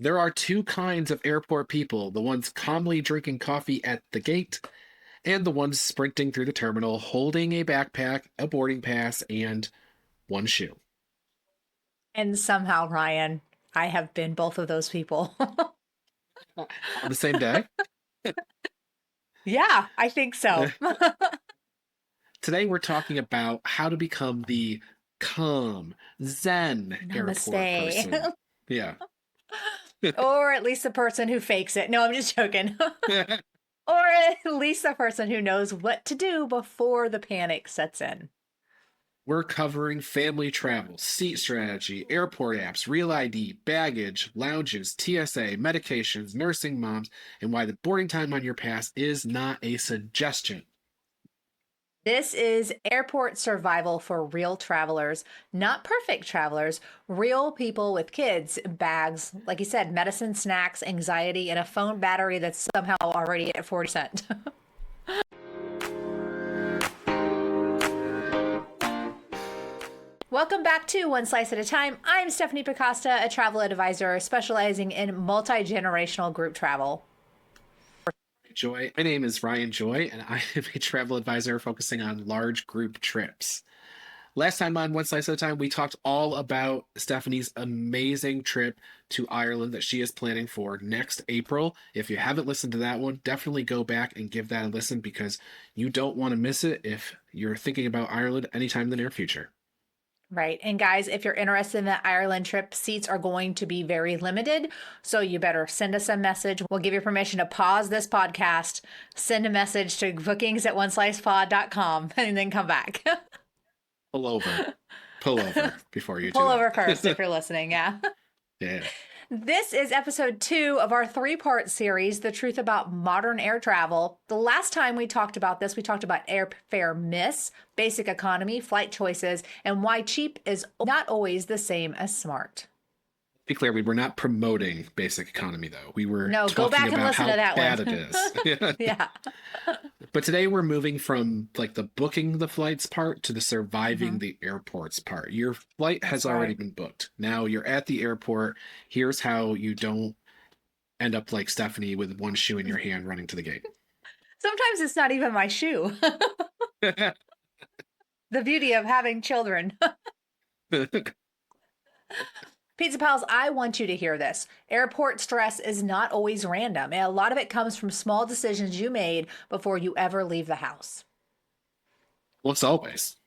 There are two kinds of airport people, the ones calmly drinking coffee at the gate, and the ones sprinting through the terminal holding a backpack, a boarding pass, and one shoe. And somehow, Ryan, I have been both of those people. On the same day. Yeah, I think so. Today we're talking about how to become the calm, zen airport Namaste. person. Yeah. Or at least the person who fakes it. No, I'm just joking. Or at least the person who knows what to do before the panic sets in. We're covering family travel, seat strategy, airport apps, real ID, baggage, lounges, TSA, medications, nursing moms, and why the boarding time on your pass is not a suggestion. This is airport survival for real travelers, not perfect travelers, real people with kids, bags, like you said, medicine, snacks, anxiety, and a phone battery that's somehow already at 40%. Welcome back to One Slice at a Time. I'm Stephanie Pakosta, a travel advisor specializing in multi-generational group travel. Joy. My name is Ryan Joy, and I am a travel advisor focusing on large group trips. Last time on One Slice at a Time, we talked all about Stephanie's amazing trip to Ireland that she is planning for next April. If you haven't listened to that one, definitely go back and give that a listen because you don't want to miss it if you're thinking about Ireland anytime in the near future. Right. And guys, if you're interested in the Ireland trip, seats are going to be very limited. So you better send us a message. We'll give you permission to pause this podcast, send a message to bookings at oneslicepod.com, and then come back. Pull over. Pull over before you Pull do over that. first if you're listening. Yeah. Yeah. This is episode 2 of our 3-part series, The Truth About Modern Air Travel. The last time we talked about this, we talked about airfare myths, basic economy, flight choices, and why cheap is not always the same as smart. Be clear, we were not promoting basic economy, though. We were No, go talking back and about listen how to that bad one. it is. Yeah. But today we're moving from like the booking the flights part to the surviving Mhm. the airports part. Your flight has That's already right. been booked. Now you're at the airport. Here's how you don't end up like Stephanie with one shoe in your hand running to the gate. Sometimes it's not even my shoe. The beauty of having children. Pizza Pals, I want you to hear this. Airport stress is not always random, and a lot of it comes from small decisions you made before you ever leave the house. Well, it's always.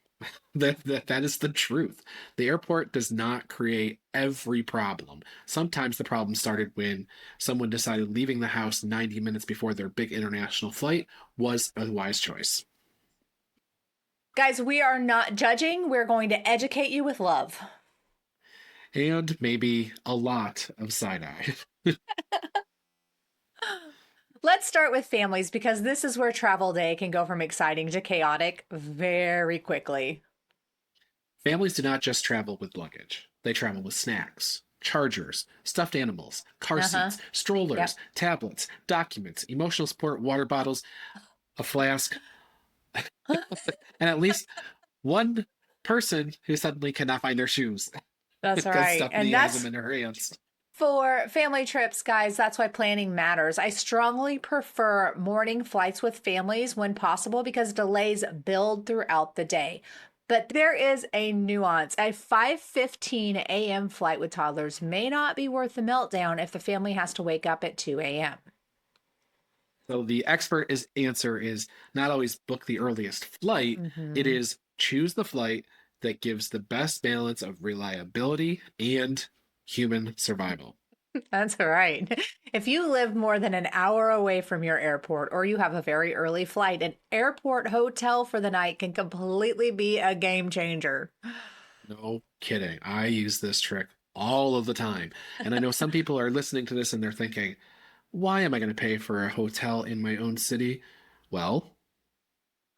That is the truth. The airport does not create every problem. Sometimes the problem started when someone decided leaving the house 90 minutes before their big international flight was a wise choice. Guys, we are not judging. We're going to educate you with love. And maybe a lot of side eye. Let's start with families because this is where travel day can go from exciting to chaotic very quickly. Families do not just travel with luggage, they travel with snacks, chargers, stuffed animals, car Uh-huh. seats, strollers, Yep. tablets, documents, emotional support, water bottles, a flask, and at least one person who suddenly cannot find their shoes That's because right. Stephanie And has them that's in her hands. for family trips, guys. That's why planning matters. I strongly prefer morning flights with families when possible because delays build throughout the day. But there is a nuance. A 5:15 a.m. flight with toddlers may not be worth the meltdown if the family has to wake up at 2 a.m. So the answer is not always book the earliest flight. It Hmm. is choose the flight that gives the best balance of reliability and human survival. That's right. If you live more than an hour away from your airport or you have a very early flight, an airport hotel for the night can completely be a game changer. No kidding. I use this trick all of the time. And I know some people are listening to this and they're thinking, why am I going to pay for a hotel in my own city? Well,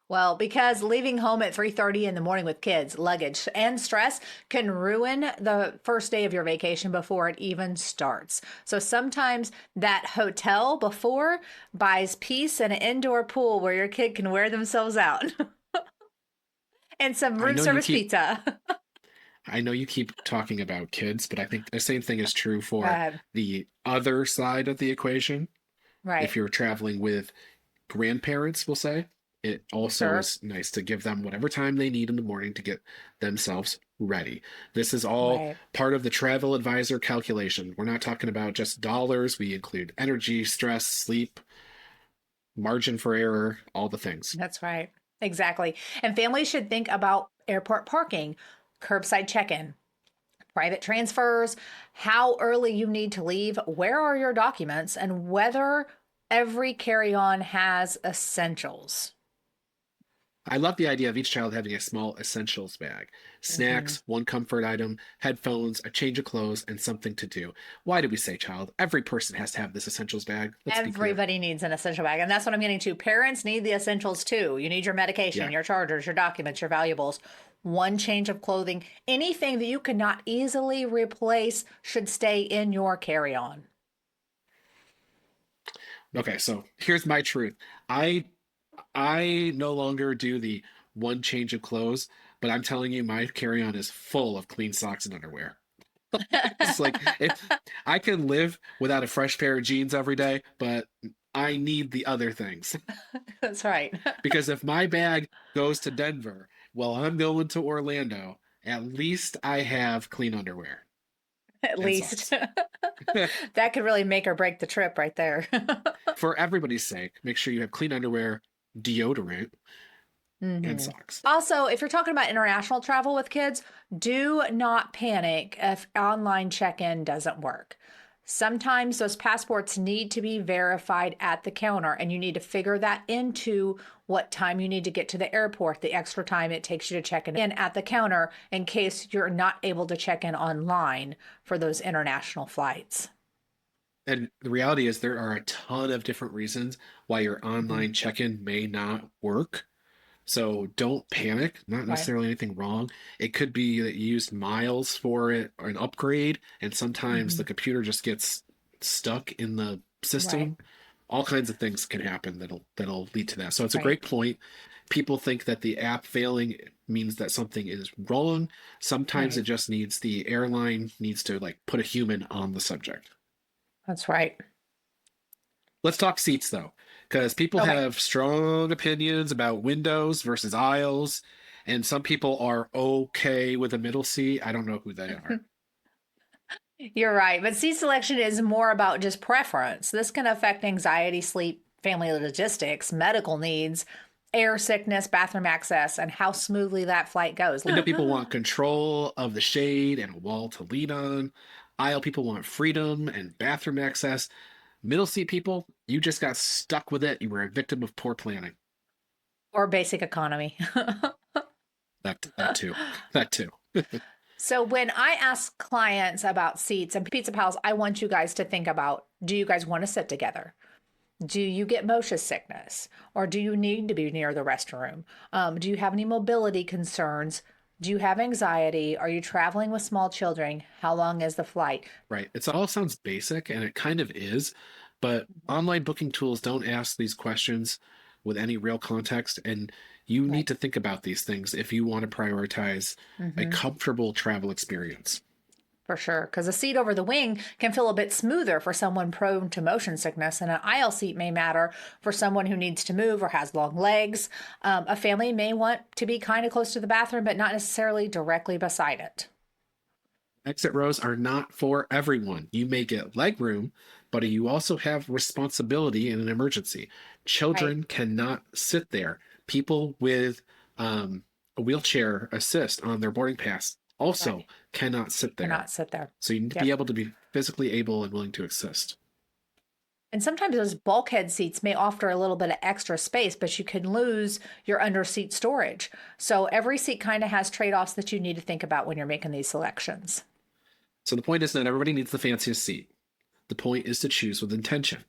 Well, because leaving home at 3:30 in the morning with kids, luggage, and stress can ruin the first day of your vacation before it even starts. So sometimes that hotel before buys peace and an indoor pool where your kid can wear themselves out and some I room know you service keep pizza. I know you keep talking about kids, but I think the same thing is true for Uh, the other side of the equation. If right. you're traveling with grandparents, we'll say, it also Sure. is nice to give them whatever time they need in the morning to get themselves ready. This is all Right. part of the travel advisor calculation. We're not talking about just dollars. We include energy, stress, sleep, margin for error, all the things. That's right. Exactly. And families should think about airport parking, curbside check in, private transfers, how early you need to leave, where are your documents, and whether every carry on has essentials. I love the idea of each child having a small essentials bag: Hmm. snacks, one comfort item, headphones, a change of clothes, and something to do. Why do we say child? Every person has to have this essentials bag. Let's be clear. Everybody needs an essential bag. And that's what I'm getting to. Parents need the essentials too. You need your medication, Yeah. your chargers, your documents, your valuables, one change of clothing. Anything that you cannot easily replace should stay in your carry on. Okay, so here's my truth. I I no longer do the one change of clothes, but I'm telling you, my carry-on is full of clean socks and underwear. It's like if I can live without a fresh pair of jeans every day, but I need the other things. That's right. Because if my bag goes to Denver, well, I'm going to Orlando, at least I have clean underwear At and least socks. that could really make or break the trip right there. For everybody's sake, make sure you have clean underwear, deodorant, and Hmm. socks. Also, if you're talking about international travel with kids, do not panic if online check in doesn't work. Sometimes those passports need to be verified at the counter, and you need to figure that into what time you need to get to the airport, the extra time it takes you to check in at the counter in case you're not able to check in online for those international flights. And the reality is, there are a ton of different reasons why your Mhm. online check in may not work. So don't panic, not Right. necessarily anything wrong. It could be that you used miles for it or an upgrade, and sometimes the Hmm. computer just gets stuck in the Right. system. All kinds of things can happen that'll lead to that. So it's a Right. great point. People think that the app failing means that something is wrong. Sometimes it Right. just needs the airline needs to like put a human on the subject. That's right. Let's talk seats though, because people Okay. have strong opinions about windows versus aisles, and some people are okay with a middle seat. I don't know who they are. You're right. But seat selection is more about just preference. This can affect anxiety, sleep, family logistics, medical needs, air sickness, bathroom access, and how smoothly that flight goes. Window people want control of the shade and a wall to lean on. Aisle people want freedom and bathroom access. Middle seat people, you just got stuck with it. You were a victim of poor planning. Or basic economy. That too. That too. So when I ask clients about seats and pizza pals, I want you guys to think about, do you guys want to sit together? Do you get motion sickness? Or do you need to be near the restroom? Do you have any mobility concerns? Do you have anxiety? Are you traveling with small children? How long is the flight? Right. It all sounds basic, and it kind of is, but online booking tools don't ask these questions with any real context, and you Right. need to think about these things if you want to prioritize a Hmm. comfortable travel experience. For sure. Because a seat over the wing can feel a bit smoother for someone prone to motion sickness, and an aisle seat may matter for someone who needs to move or has long legs. A family may want to be kind of close to the bathroom, but not necessarily directly beside it. Exit rows are not for everyone. You may get leg room, but you also have responsibility in an emergency. Right. Children cannot sit there. People with a wheelchair assist on their boarding pass also Right. cannot sit there. Cannot sit there. So you need to be Yep. able to be physically able and willing to assist. And sometimes those bulkhead seats may offer a little bit of extra space, but you can lose your under seat storage. So every seat kind of has trade offs that you need to think about when you're making these selections. So the point is not everybody needs the fanciest seat. The point is to choose with intention.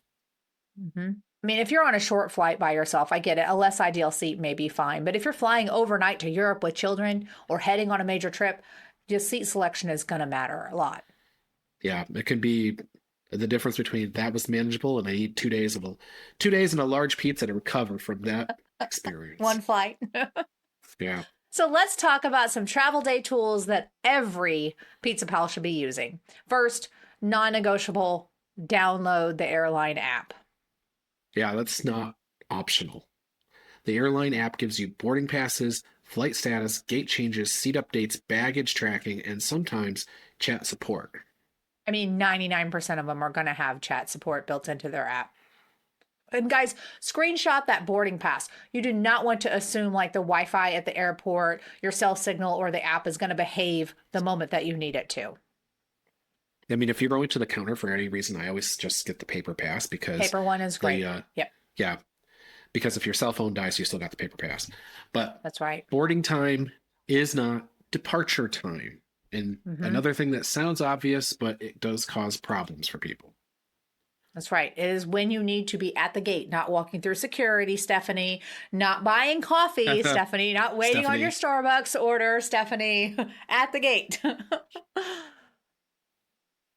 Hmm. I mean, if you're on a short flight by yourself, I get it. A less ideal seat may be fine. But if you're flying overnight to Europe with children or heading on a major trip, just seat selection is going to matter a lot. Yeah, it can be the difference between that was manageable and I need 2 days of 2 days and a large pizza to recover from that experience. One flight. Yeah. So let's talk about some travel day tools that every pizza pal should be using. First, non-negotiable, download the airline app. Yeah, that's not optional. The airline app gives you boarding passes, flight status, gate changes, seat updates, baggage tracking, and sometimes chat support. I mean, 99% of them are going to have chat support built into their app. And guys, screenshot that boarding pass. You do not want to assume like the Wi-Fi at the airport, your cell signal, or the app is going to behave the moment that you need it to. I mean, if you're going to the counter for any reason, I always just get the paper pass because Paper one is great. Yep, yeah, because if your cell phone dies, you still got the paper pass. But that's right. boarding time is not departure time. And Hmm. another thing that sounds obvious, but it does cause problems for people. That's right. It is when you need to be at the gate, not walking through security, Stephanie, not buying coffee, Stephanie, not waiting on your Stephanie. Starbucks order, Stephanie, at the gate.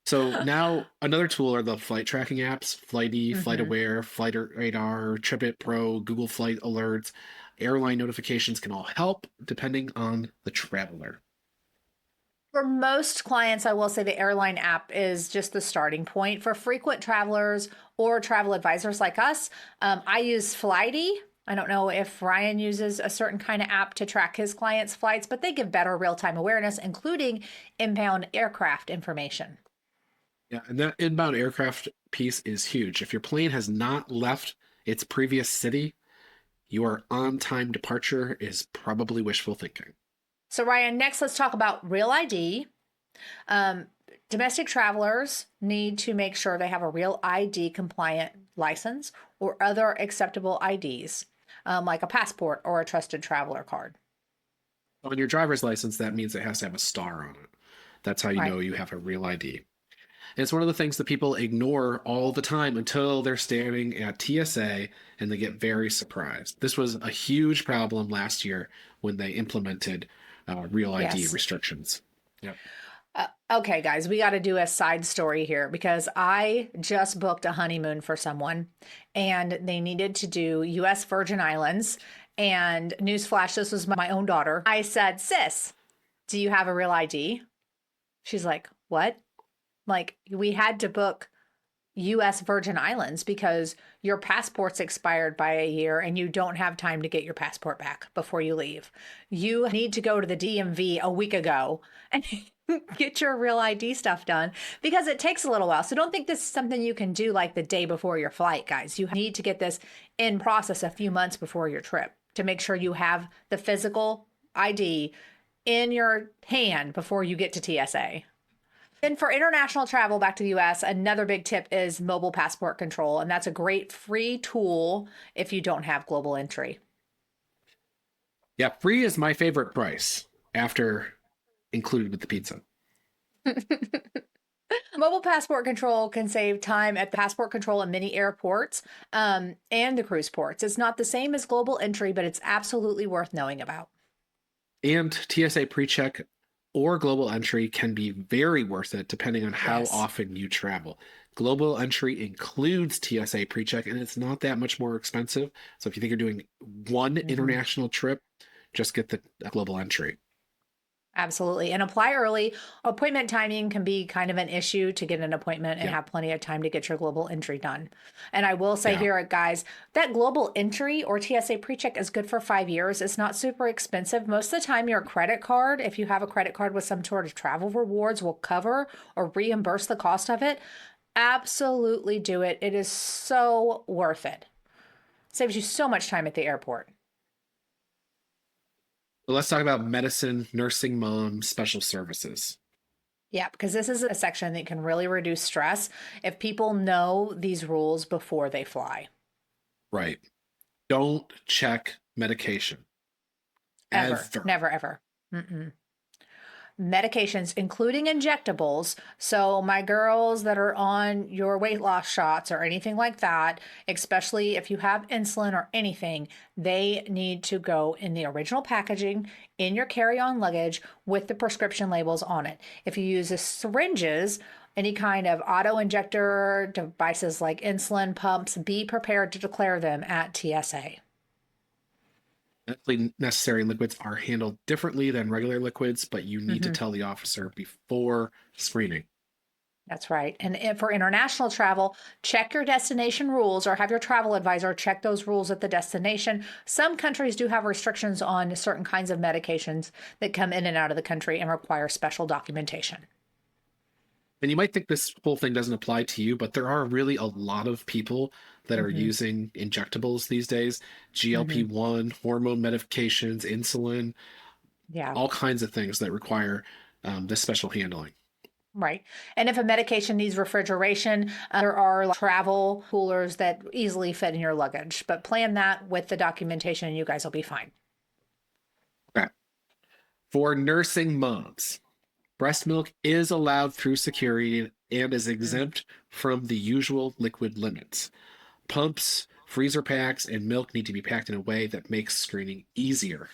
So now another tool are the flight tracking apps, Flighty, Hmm. FlightAware, Flight Radar, TripIt Pro, Google Flight Alerts. Airline notifications can all help depending on the traveler. For most clients, I will say the airline app is just the starting point. For frequent travelers or travel advisors like us, I use Flighty. I don't know if Ryan uses a certain kind of app to track his clients' flights, but they give better real time awareness, including inbound aircraft information. Yeah, and that inbound aircraft piece is huge. If your plane has not left its previous city, your on time departure is probably wishful thinking. So, Ryan, next let's talk about Real ID. Um, Domestic travelers need to make sure they have a Real ID compliant license or other acceptable IDs, like a passport or a trusted traveler card. On your driver's license, that means it has to have a star on it. That's how you Right. know you have a real ID. And it's one of the things that people ignore all the time until they're standing at TSA and they get very surprised. This was a huge problem last year when they implemented real ID Yes. restrictions. Yep. Okay, guys, we got to do a side story here because I just booked a honeymoon for someone and they needed to do US Virgin Islands. And newsflash, this was my own daughter. I said, Sis, do you have a real ID? She's like, What? Like, we had to book US Virgin Islands because your passport's expired by a year and you don't have time to get your passport back before you leave. You need to go to the DMV a week ago and get your real ID stuff done because it takes a little while. So don't think this is something you can do like the day before your flight, guys. You need to get this in process a few months before your trip to make sure you have the physical ID in your hand before you get to TSA. And for international travel back to the US, another big tip is mobile passport control. And that's a great free tool if you don't have global entry. Yeah, free is my favorite price after included with the pizza. Mobile passport control can save time at the passport control in many airports and the cruise ports. It's not the same as global entry, but it's absolutely worth knowing about. And TSA PreCheck or global entry can be very worth it depending on how Yes. often you travel. Global entry includes TSA PreCheck and it's not that much more expensive. So if you think you're doing one Mhm. international trip, just get the global entry. Absolutely. And apply early. Appointment timing can be kind of an issue to get an appointment and Yeah. have plenty of time to get your global entry done. And I will say Yeah. here, guys, that global entry or TSA PreCheck is good for 5 years. It's not super expensive. Most of the time, your credit card, if you have a credit card with some sort of travel rewards, will cover or reimburse the cost of it. Absolutely do it. It is so worth it. Saves you so much time at the airport. But let's talk about medicine, nursing mom, special services. Yeah, because this is a section that can really reduce stress if people know these rules before they fly. Right. Don't check medication Ever. ever. Never, ever. Mm-mm. Medications, including injectables. So, my girls that are on your weight loss shots or anything like that, especially if you have insulin or anything, they need to go in the original packaging in your carry on luggage with the prescription labels on it. If you use the syringes, any kind of auto injector devices like insulin pumps, be prepared to declare them at TSA. Medically necessary liquids are handled differently than regular liquids, but you need to Hmm. tell the officer before screening. That's right. And for international travel, check your destination rules or have your travel advisor check those rules at the destination. Some countries do have restrictions on certain kinds of medications that come in and out of the country and require special documentation. And you might think this whole thing doesn't apply to you, but there are really a lot of people that are Hmm. using injectables these days, Hmm. GLP-1, hormone medications, insulin, Yeah. all kinds of things that require this special handling. Right. And if a medication needs refrigeration, there are travel coolers that easily fit in your luggage. But plan that with the documentation and you guys will be fine. Okay. For nursing moms, breast milk is allowed through security and is Mm. exempt from the usual liquid limits. Pumps, freezer packs, and milk need to be packed in a way that makes screening easier.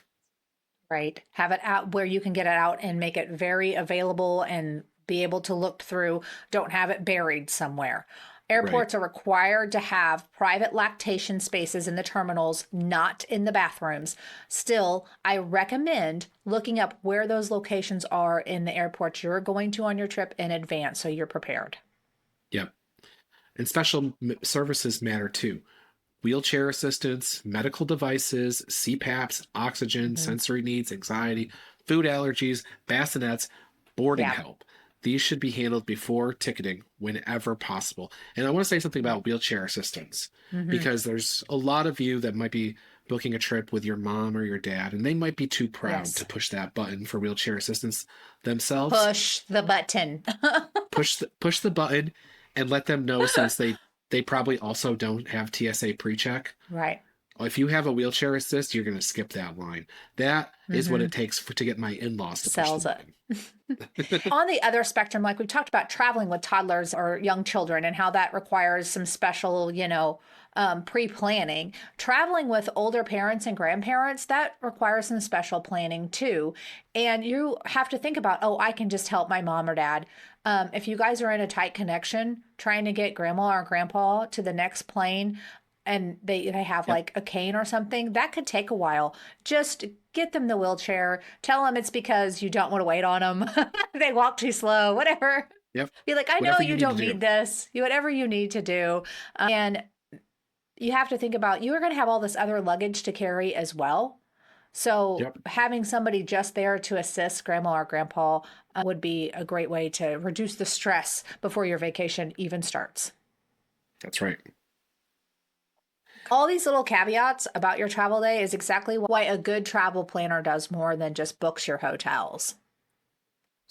Right. Have it out where you can get it out and make it very available and be able to look through. Don't have it buried somewhere. Right. Airports are required to have private lactation spaces in the terminals, not in the bathrooms. Still, I recommend looking up where those locations are in the airports you're going to on your trip in advance so you're prepared. Yep. And special services matter too. Wheelchair assistance, medical devices, CPAPs, oxygen, Hmm. sensory needs, anxiety, food allergies, bassinets, boarding Yeah. help. These should be handled before ticketing whenever possible. And I want to say something Yeah. about wheelchair assistance Hmm. because there's a lot of you that might be booking a trip with your mom or your dad, and they might be too proud to Yes. push that button for wheelchair assistance themselves. Push the button. Push the button and let them know since they probably also don't have TSA pre-check. Right. If you have a wheelchair assist, you're going to skip that line. That is what Hmm. it takes to get my in-laws to push the Sells it. button. On the other spectrum, like we talked about traveling with toddlers or young children and how that requires some special, pre planning. Traveling with older parents and grandparents, that requires some special planning too. And you have to think about, oh, I can just help my mom or dad. If you guys are in a tight connection, trying to get grandma or grandpa to the next plane, and they have Yep. like a cane or something, that could take a while. Just get them the wheelchair. Tell them it's because you don't want to wait on them. They walk too slow, whatever. Yep. Be like, I know Whatever you you need to don't do. need this. Whatever you need to do. And you have to think about you are going to have all this other luggage to carry as well. So Yep. having somebody just there to assist grandma or grandpa would be a great way to reduce the stress before your vacation even starts. That's right. All these little caveats about your travel day is exactly why a good travel planner does more than just books your hotels.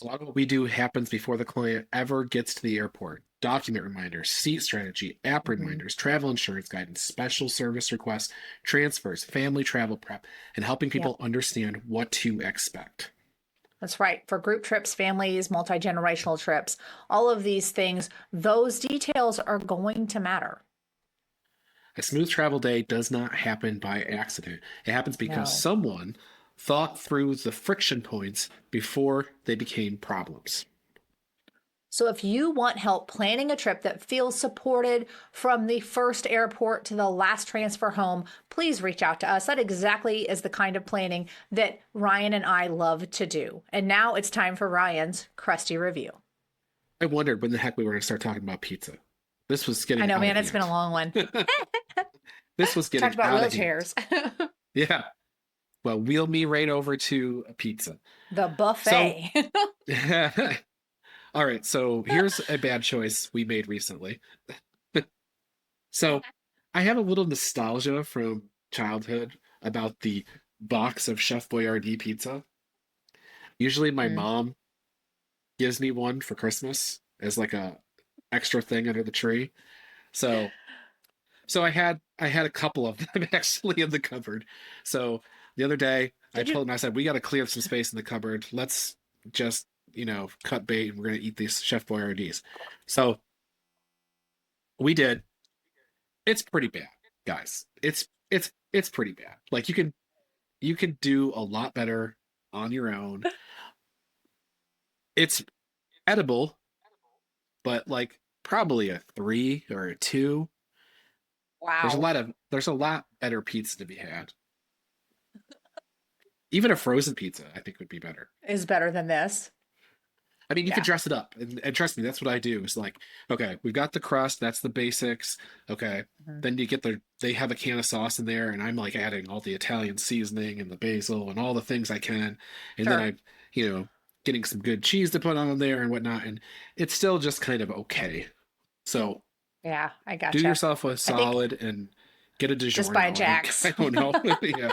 A lot of what we do happens before the client ever gets to the airport. Document reminders, seat strategy, app Mhm. reminders, travel insurance guidance, special service requests, transfers, family travel prep, and helping Yep, people understand what to expect. that's right. For group trips, families, multi generational trips, all of these things, those details are going to matter. A smooth travel day does not happen by accident. It happens because No. someone thought through the friction points before they became problems. So if you want help planning a trip that feels supported from the first airport to the last transfer home, please reach out to us. That exactly is the kind of planning that Ryan and I love to do. And now it's time for Ryan's crusty review. I wondered when the heck we were going to start talking about pizza. This was I getting know, out of man, it's been a hand. long one. This was Talked getting about out of hand. wheelchairs. Yeah. Well, wheel me right over to a pizza. The So, buffet. all right. So here's a bad choice we made recently. So I have a little nostalgia from childhood about the box of Chef Boyardee pizza. Usually my Mm. mom gives me one for Christmas as like a extra thing under the tree. So I had a couple of them actually in the cupboard. So the other day I Did you? told him I said we got to clear up some space in the cupboard. Let's just cut bait and we're gonna eat these Chef Boyardees. So we did. It's pretty bad, guys. It's pretty bad. Like you can do a lot better on your own. It's edible, but like probably a 3 or a 2. There's a Wow. lot of there's a lot better pizza to be had. Even a frozen pizza, I think would be better. Is better than this. I mean, you could Yeah. dress it up, and trust me, that's what I do. It's like, okay, we've got the crust, that's the basics. Okay, Mhm. then you get they have a can of sauce in there, and I'm like adding all the Italian seasoning and the basil and all the things I can, and then Sure. I, you know, getting some good cheese to put on there and whatnot, and it's still just kind of okay. So Yeah, I do gotcha. yourself a I think solid and get a just buy DiGiorno. Jack's. I don't know. Yeah.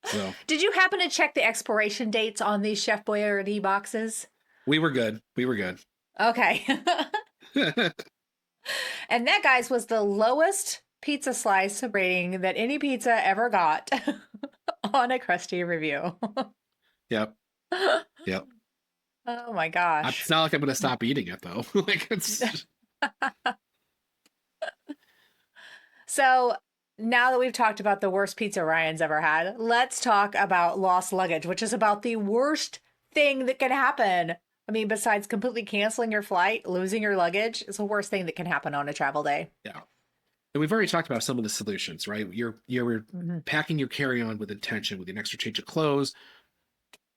So Did you happen to check the expiration dates on these Chef Boyardee boxes? we were good. We were good. Okay. And that, guys, was the lowest pizza slice rating that any pizza ever got on a Krusty review. Yep. Yep. Oh my It's gosh. not like I'm gonna stop eating it though. Like it's So now that we've talked about the worst pizza Ryan's ever had, let's talk about lost luggage, which is about the worst thing that can happen. I mean, besides completely canceling your flight, losing your luggage, it's the worst thing that can happen on a travel day. yeah. And we've already talked about some of the solutions, right? You're Hmm. packing your carry-on with intention, with an extra change of clothes,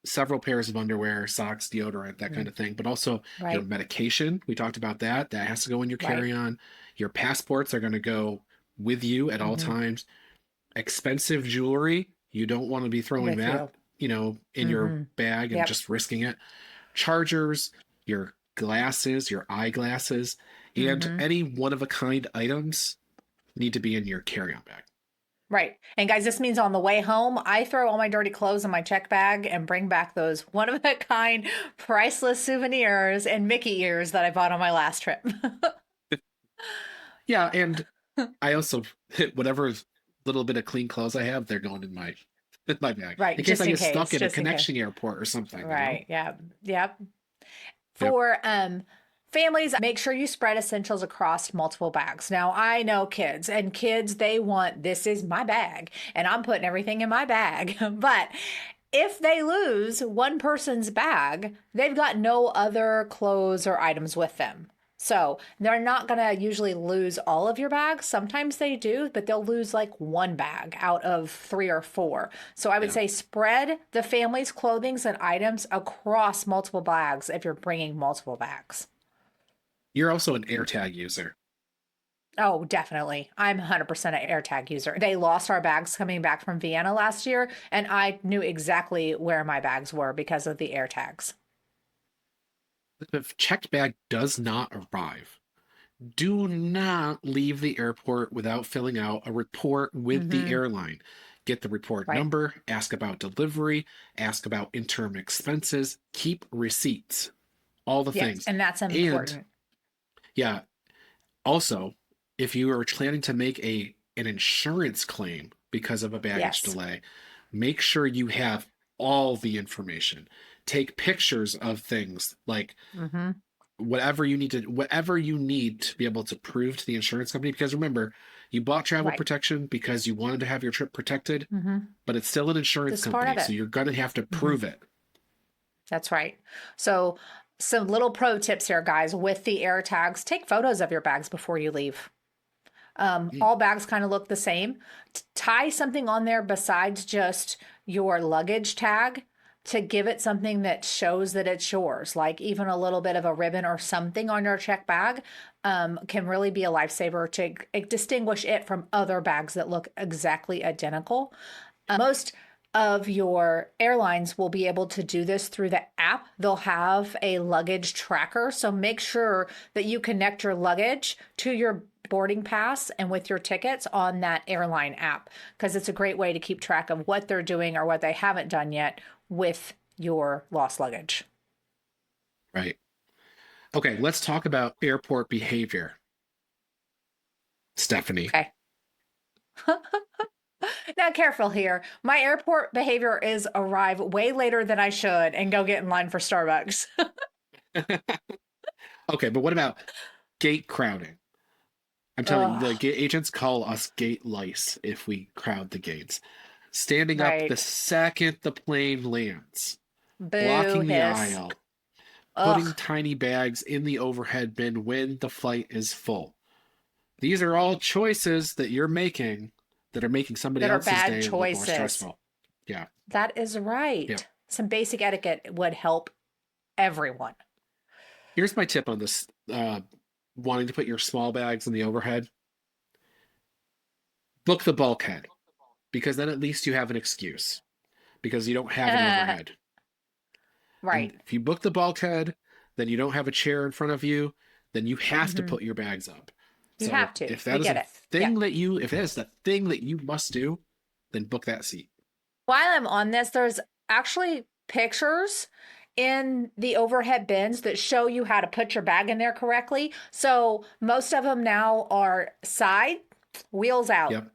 several pairs of underwear, socks, deodorant, that kind of thing. But also your Right, medication. We talked about that. That has to go in your right. carry-on. Your passports are going to go with you at all Hmm. times. Expensive jewelry, you don't want to be throwing With that, you. in your Hmm. bag and Yep. just risking it. Chargers, your glasses, your eyeglasses, and Hmm. any one of a kind items need to be in your carry-on bag. Right. And guys, this means on the way home, I throw all my dirty clothes in my check bag and bring back those one of a kind, priceless souvenirs and Mickey ears that I bought on my last trip. Yeah, and I also whatever little bit of clean clothes I have, they're going in my bag Right. in case I Just in get stuck case. at a Just in case. connection airport or something. Right. Yeah. Yep. Yep. For families, make sure you spread essentials across multiple bags. Now, I know kids, and kids, they want this is my bag, and I'm putting everything in my bag. But if they lose one person's bag, they've got no other clothes or items with them. So they're not going to usually lose all of your bags. Sometimes they do, but they'll lose like one bag out of three or four. So I would Yeah. say spread the family's clothings and items across multiple bags if you're bringing multiple bags. You're also an AirTag user. Oh, definitely. I'm 100% an AirTag user. They lost our bags coming back from Vienna last year, and I knew exactly where my bags were because of the AirTags. If checked bag does not arrive, do not leave the airport without filling out a report with the Hmm. airline. Get the report Right. number, ask about delivery, ask about interim expenses, keep receipts, all the Yes, things. and that's And important. yeah, also, if you are planning to make an insurance claim because of a baggage Yes. delay, make sure you have all the information. Take pictures of things like Hmm. whatever you need to be able to prove to the insurance company, because remember, you bought travel Right. protection because you wanted to have your trip protected, Hmm. but it's still an insurance This is part of company, so it. you're going to have to Hmm. prove it. That's right. So, some little pro tips here, guys, with the AirTags, take photos of your bags before you leave. Mm, All bags kind of look the same. Tie something on there besides just your luggage tag to give it something that shows that it's yours, like even a little bit of a ribbon or something on your check bag can really be a lifesaver to distinguish it from other bags that look exactly identical. Most of your airlines will be able to do this through the app. They'll have a luggage tracker. So make sure that you connect your luggage to your boarding pass and with your tickets on that airline app because it's a great way to keep track of what they're doing or what they haven't done yet with your lost luggage. right. Okay, let's talk about airport behavior, Stephanie. Okay. Now, careful here. My airport behavior is arrive way later than I should and go get in line for Starbucks. Okay, but what about gate crowding? I'm telling you, the Oh, gate agents call us gate lice if we crowd the gates. Standing up the right. second the plane lands, Boo, blocking the hiss. aisle, putting Ugh, tiny bags in the overhead bin when the flight is full. These are all choices that you're making that are making somebody that are else's bad day look more choices. stressful. Yeah. That is Yep. right. Some basic etiquette would help everyone. Here's my tip on this. Wanting to put your small bags in the overhead, book the bulkhead because then at least you have an excuse because you don't have an overhead. And Right. if you book the bulkhead, then you don't have a chair in front of you, then you have to Hmm. put your bags up. You So have to. if We that is get a it. Yeah. thing that you, if that is the thing that you must do, then book that seat. While I'm on this, there's actually pictures in the overhead bins that show you how to put your bag in there correctly. So most of them now are side, wheels out, Yep.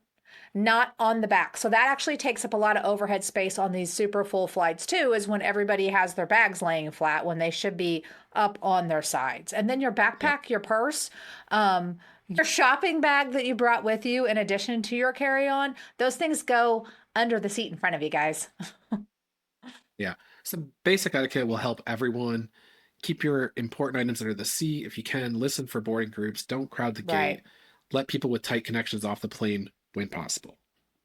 not on the back. So that actually takes up a lot of overhead space on these super full flights too, is when everybody has their bags laying flat when they should be up on their sides. And then your Yep. backpack, your purse, your shopping bag that you brought with you in addition to your carry-on, those things go under the seat in front of you guys. Yeah. Some basic etiquette will help everyone. Keep your important items under the seat if you can. Listen for boarding groups. Don't crowd the Right. gate. Let people with tight connections off the plane when possible.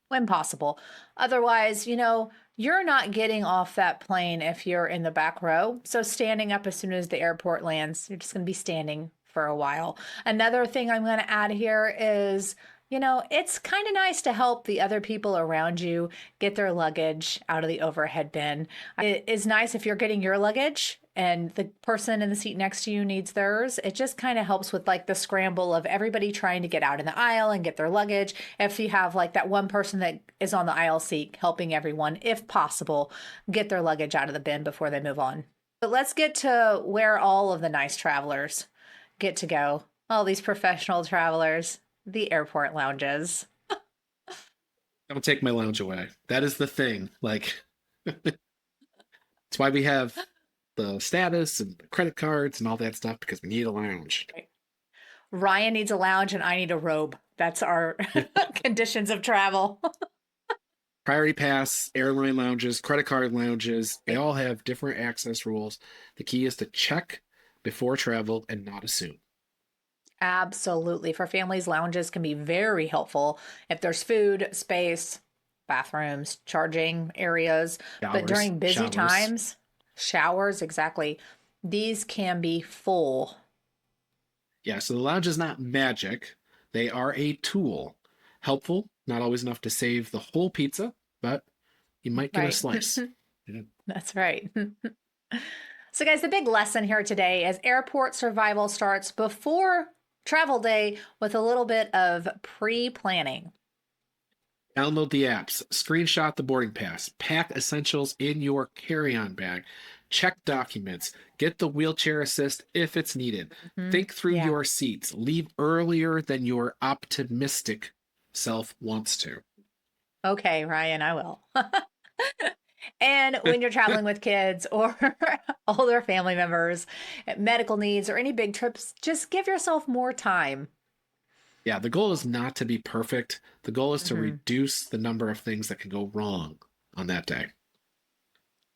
When possible. Otherwise, you're not getting off that plane if you're in the back row. So standing up as soon as the airport lands, you're just going to be standing for a while. Another thing I'm going to add here is, it's kind of nice to help the other people around you get their luggage out of the overhead bin. It is nice if you're getting your luggage and the person in the seat next to you needs theirs. It just kind of helps with like the scramble of everybody trying to get out in the aisle and get their luggage. If you have like that one person that is on the aisle seat helping everyone, if possible, get their luggage out of the bin before they move on. But let's get to where all of the nice travelers get to go. All these professional travelers, the airport lounges. Don't take my lounge away. That is the thing. Like, that's why we have the status and the credit cards and all that stuff because we need a lounge. Ryan needs a lounge and I need a robe. That's our conditions of travel. Priority pass, airline lounges, credit card lounges, they all have different access rules. The key is to check before travel and not assume. Absolutely. For families, lounges can be very helpful if there's food, space, bathrooms, charging areas. But Showers, during busy showers. times, showers, exactly, these can be full. Yeah, so the lounge is not magic. They are a tool. Helpful, not always enough to save the whole pizza, but you might get a Right. slice. Yeah. That's right. So, guys, the big lesson here today is airport survival starts before travel day with a little bit of pre planning. Download the apps, screenshot the boarding pass, pack essentials in your carry on bag, check documents, get the wheelchair assist if it's needed. Think through Yeah. your seats, leave earlier than your optimistic self wants to. Okay, Ryan, I will. And when you're traveling with kids or older family members, medical needs, or any big trips, just give yourself more time. Yeah, the goal is not to be perfect. The goal is to Hmm. reduce the number of things that can go wrong on that day.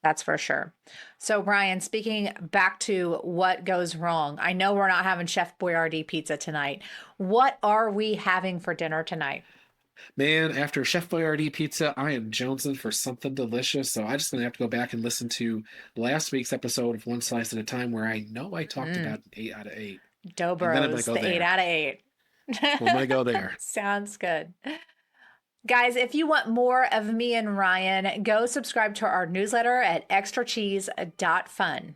That's for sure. So, Ryan, speaking back to what goes wrong, I know we're not having Chef Boyardee pizza tonight. What are we having for dinner tonight? Man, after Chef Boyardee pizza, I am jonesing for something delicious. So I'm just gonna have to go back and listen to last week's episode of One Slice at a Time, where I know I talked Mm, about an 8 out of 8, and then I'm gonna Dobros, go the eight there. out of eight. I'm gonna go there. Sounds good. Guys, if you want more of me and Ryan, go subscribe to our newsletter at extracheese.fun.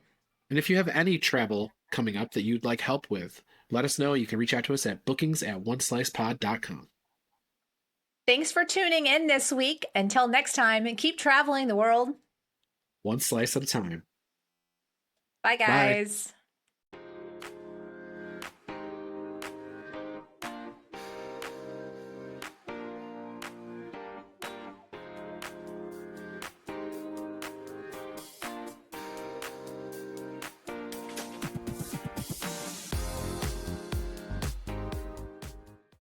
And if you have any travel coming up that you'd like help with, let us know. You can reach out to us at bookings@oneslicepod.com. Thanks for tuning in this week. Until next time, and keep traveling the world. One slice at a time. Bye, Bye. guys.